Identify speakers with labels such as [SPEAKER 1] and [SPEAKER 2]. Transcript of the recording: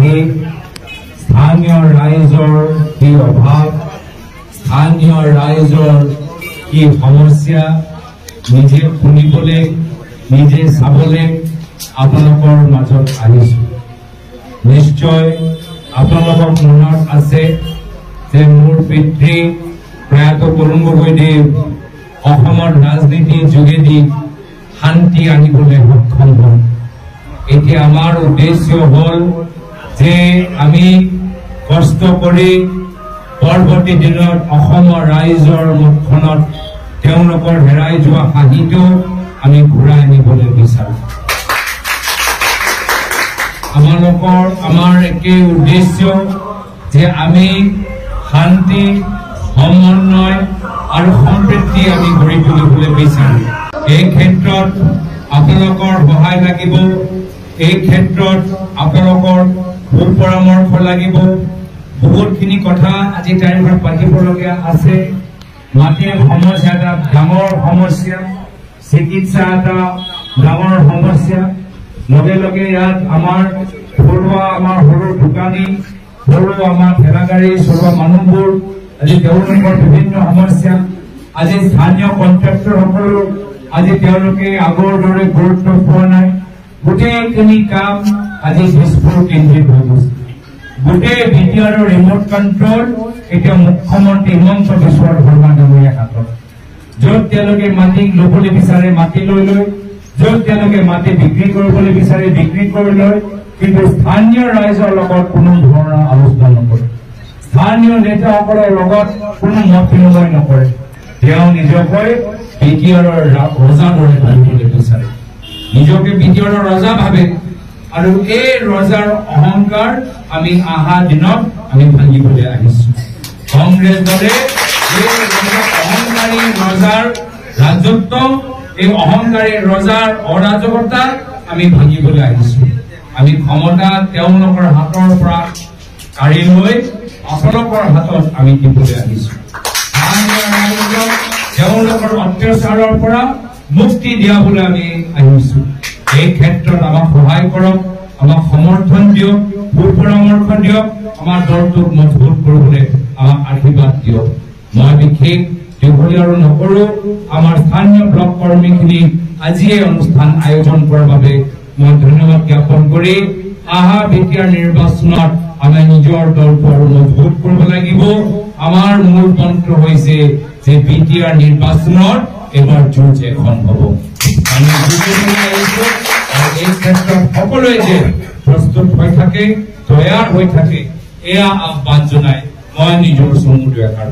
[SPEAKER 1] আহি স্থানীয় ৰাইজৰ কি অভাৱ, স্থানীয় ৰাইজৰ কি সমস্যা নিজে শুনিবলৈ, নিজে চাবলৈ আপোনালোকৰ মাজত আহিছো। নিশ্চয় আপোনালোকৰ মনত আছে যে মোৰ পিতৃ প্ৰয়াত তৰুণ গগৈদেৱ অসমৰ ৰাজনীতিৰ যোগেদি শান্তি আনিবলৈ সক্ষম হল। এতিয়া আমাৰ উদ্দেশ্য হল যে আমি কষ্ট কৰি পৰৱৰ্তী দিনত অসমৰ ৰাইজৰ মুখখনত তেওঁলোকৰ হেৰাই যোৱা হাঁহিটো আমি ঘূৰাই আনিবলৈ বিচাৰো। আমাৰ একে উদ্দেশ্য যে আমি শান্তি, সমন্বয় আৰু সম্প্ৰীতি আমি গঢ়ি তুলিবলৈ বিচাৰো। এই ক্ষেত্ৰত আপোনালোকৰ সহায় লাগিব, এই ক্ষেত্ৰত আপোনালোকৰ সুপৰামৰ্শ লাগিব। বহুতখিনি কথা আজি তাৰিখত পাতিবলগীয়া আছে। মাটিৰ সমস্যা এটা ডাঙৰ সমস্যা, চিকিৎসা এটা ডাঙৰ সমস্যা, লগে লগে ইয়াত আমাৰ ঘৰুৱা, আমাৰ সৰু দোকানী, সৰু আমাৰ ঠেলা গাড়ী চলোৱা মানুহবোৰ আজি তেওঁলোকৰ বিভিন্ন সমস্যা। আজি স্থানীয় কন্ট্ৰাক্টৰসকলো আজি তেওঁলোকে আগৰ দৰে গুৰুত্ব পোৱা নাই। গোটেইখিনি কাম আজি দিছপুৰ কেন্দ্ৰিক হৈ গৈছে। গোটেই বিটিআৰৰ ৰিমোট কণ্ট্ৰল এতিয়া মুখ্যমন্ত্ৰী হিমন্ত বিশ্ব শৰ্মা ডাঙৰীয়াৰ হাতত। য'ত তেওঁলোকে মাটি ল'বলৈ বিচাৰে মাটি লৈ লয়, য'ত তেওঁলোকে মাটি বিক্ৰী কৰিবলৈ বিচাৰে বিক্ৰী কৰি লয়, কিন্তু স্থানীয় ৰাইজৰ লগত কোনো ধৰণৰ আলোচনা নকৰে, স্থানীয় নেতাসকলৰ লগত কোনো মত বিনিময় নকৰে। তেওঁ নিজকৈ বিটিআৰৰ ৰজা দৰে ভাবিবলৈ বিচাৰে, নিজকে বিটিআৰৰ ৰজা ভাবে। আৰু এই ৰজাৰ অহংকাৰ আমি অহা দিনত আমি ভাঙিবলৈ আহিছো। কংগ্ৰেছ দলে এই অহংকাৰী ৰজাৰ ৰাজত্ব, এই অহংকাৰী ৰজাৰ অৰাজকতা আমি ভাঙিবলৈ আহিছো। আমি ক্ষমতা তেওঁলোকৰ হাতৰ পৰা কাঢ়ি লৈ আপোনালোকৰ হাতত আমি দিবলৈ আহিছো। তেওঁলোকৰ অত্যাচাৰৰ পৰা মুক্তি দিয়াবলৈ আমি আহিছো। এই ক্ষেত্ৰত আমাক সহায় কৰক, আমাক সমৰ্থন দিয়ক, সুপৰামৰ্শ দিয়ক, আমাৰ দলটোক মজবুত কৰিবলৈ আমাক আশীৰ্বাদ দিয়ক। মই বিশেষ দীঘলীয়া আৰু নকৰো। আমাৰ স্থানীয় ব্লক কৰ্মীখিনি আজি এই অনুষ্ঠান আয়োজন কৰাৰ বাবে মই ধন্যবাদ জ্ঞাপন কৰি অহা বিটিআৰ নিৰ্বাচনত আমি নিজৰ দলটো আৰু মজবুত কৰিব লাগিব। আমাৰ মূল মন্ত্ৰ হৈছে যে বিটিআৰ নিৰ্বাচনত এবাৰ যুঁজ এখন হ'ব। আমি আহিছো আৰু এই ক্ষেত্ৰত সকলোৱে যে প্ৰস্তুত হৈ থাকে, তৈয়াৰ হৈ থাকে, এয়া আহ্বান জনাই মই নিজৰ চমু দুআষাৰ